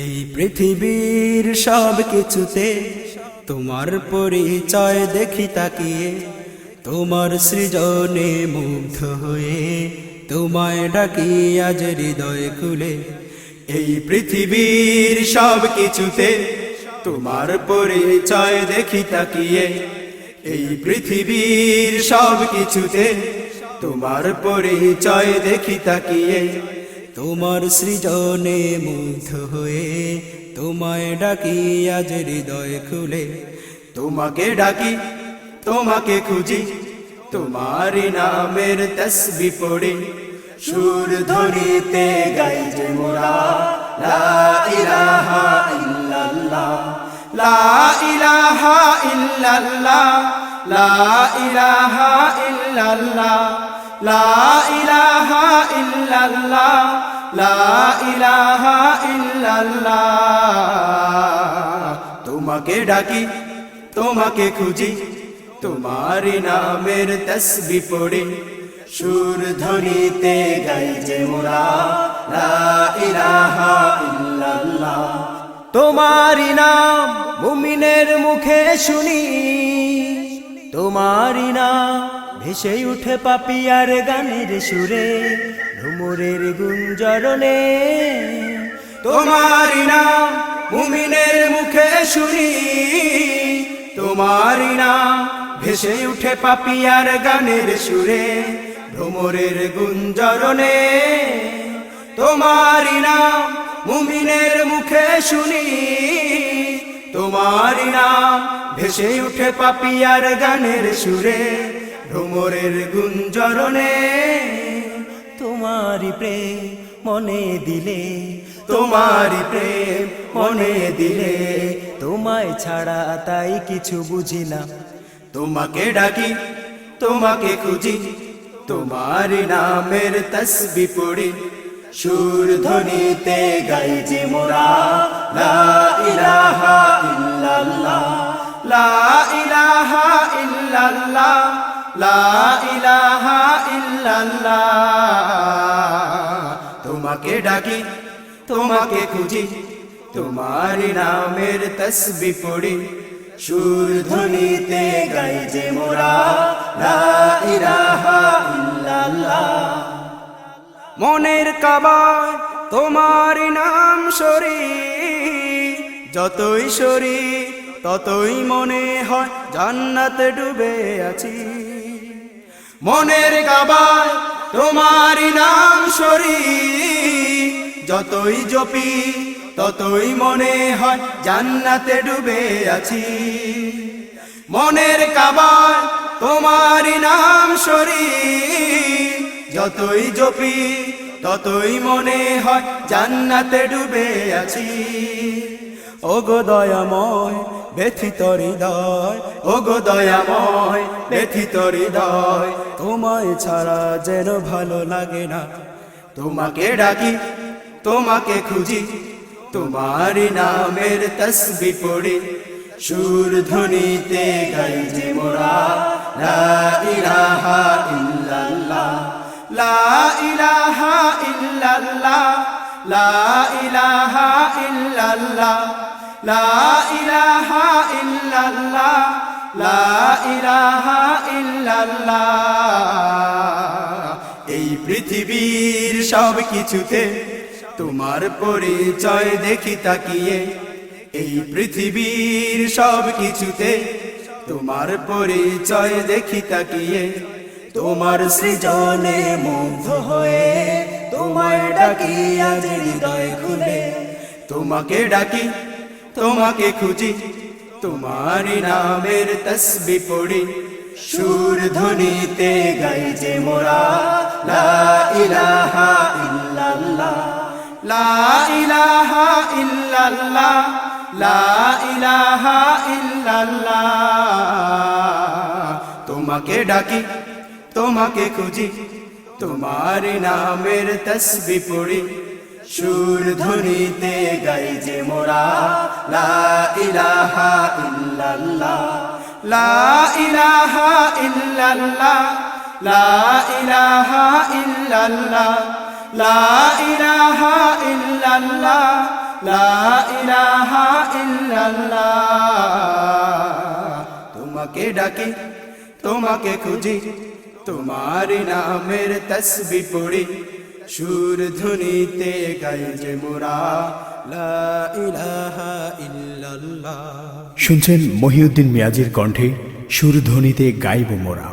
এই পৃথিবীর সব কিছুতে তোমার পরিচয় দেখি তাকিয়ে, তোমার সৃজনে মুগ্ধ হয়ে তোমায় ডাকি আজ হৃদয় খুলে। এই পৃথিবীর সব কিছুতে তোমার পরিচয় দেখি তাকিয়ে, এই পৃথিবীর সব কিছুতে তোমার পরিচয় দেখি তাকিয়ে, তোমার সৃজনে মুগ্ধ হয়ে তোমায় ডাকি আজ হৃদয় খুলে। তোমাকে ডাকি, তোমাকে খুঁজি, তোমারি নামের তসবিহ পড়ি, সুর ধ্বনিতে গাই যে মোরা লা ইলাহা ইল্লাল্লাহ, লা ইলাহা ইল্লাল্লাহ, লা ইলাহা ইল্লাল্লাহ, লা ইলাহা ইল্লাল্লাহ, লা ইলাহা ইল্লাল্লাহ। তোমাকে ডাকি, তোমাকে খুঁজি, তোমারি নামের তসবিহ পড়ি, সুর ধ্বনিতে গাই যে মোরা লা ইলাহা ইল্লাল্লাহ। তোমারি নাম মুমিনের মুখে শুনি, তোমারি নাম ভেসে উঠে পাপিয়ার গানের সুরে, ভ্রমরের গুঞ্জরণে। তোমারি নাম মুমিনের মুখে শুনি, তোমারি নাম ভেসে উঠে পাপিয়ার গানের সুরে, ভ্রমরের গুঞ্জরণে। তোমারি নাম মুমিনের মুখে শুনি, তোমারি নাম ভেসে উঠে পাপিয়ার গানের সুরে, ভ্রমরের গুঞ্জরণে। তোমারি প্রেম মনে দিলে, তোমারি প্রেম মনে দিলে, তোমায় ছাড়া তাই কিছু বুঝি না। তোমাকে ডাকি, তোমাকে খুঁজি, তোমারি নামের তসবিহ পড়ি, সুর ধ্বনিতে গাই যে মোরা লা ইলাহা ইল্লাল্লাহ, লা ইলাহা ইল্লাল্লাহ, লা ইলাহা ইল্লাল্লাহ। তোমাকে ডাকি, তোমাকে খুঁজি, তোমারি নামের তসবিহ পড়ি, সুর ধ্বনিতে গাই যে মোরা লা ইলাহা ইল্লাল্লাহ। মনের কাবায় তোমারি নাম সরি, যতই সরি ততই মনে হয় জান্নাতে ডুবে আছি। মনের কাবায় তোমারি নাম সরি, যতই জপি ততই মনে হয় জান্নাতে ডুবে আছি। মনের কাবায় তোমারি নাম সরি, যতই জপি ততই মনে হয় জান্নাতে ডুবে আছি। ওগো দয়াময় ব্যথিত হৃদয়, ওগো দয়াময় ব্যথিত হৃদয়, তোমায় ছাড়া যেন ভালো লাগে না। তোমাকে ডাকি, তোমাকে খুঁজি, তোমারি নামের তসবিহ পড়ি, সুর ধ্বনিতে গাই যে মোরা লা ইলাহা ইল্লাল্লাহ, লা ইলাহা ইল্লাল্লাহ, লা ইলাহা ইল্লাল্লাহ, লা ইলাহা ইল্লাল্লাহ, লা ইলাহা ইল্লাল্লাহ। এই পৃথিবীর সব কিছুতে তোমার পরিচয় দেখি তাকিয়ে, এই পৃথিবীর সব কিছুতে তোমার পরিচয় দেখি তাকিয়ে, তোমার সৃজনে মুগ্ধ হয়ে তোমায় ডাকি আজ হৃদয় খুলে। তোমাকে ডাকি, তোমাকে খুঁজি, তোমারি নামের তসবিহ পড়ি, সুর ধ্বনিতে গাই যে মোরা লা ইলাহা ইল্লাল্লাহ, লা ইলাহা ইল্লাল্লাহ, লা ইলাহা ইল্লাল্লাহ। তোমাকে ডাকি, তোমাকে খুঁজি, তোমারি নামের তসবিহ পড়ি, সুর ধ্বনিতে গাই যে মোরা লা ইলাহা ইল্লাল্লাহ, লা ইলাহা ইল্লাল্লাহ, লা ইলাহা ইল্লাল্লাহ, লা ইলাহা ইল্লাল্লাহ, লা ইলাহা ইল্লাল্লাহ তোমাকে ডাকি তোমাকে খুঁজি তোমার নামের তসবিহ পড়ি সুর ধ্বনিতে গাই যে মোরা লা ইলাহা ইল্লাল্লাহ। শুনছেন মহিউদ্দিন মিয়াজির কণ্ঠে সুরধ্বনিতে গাইব মোরা।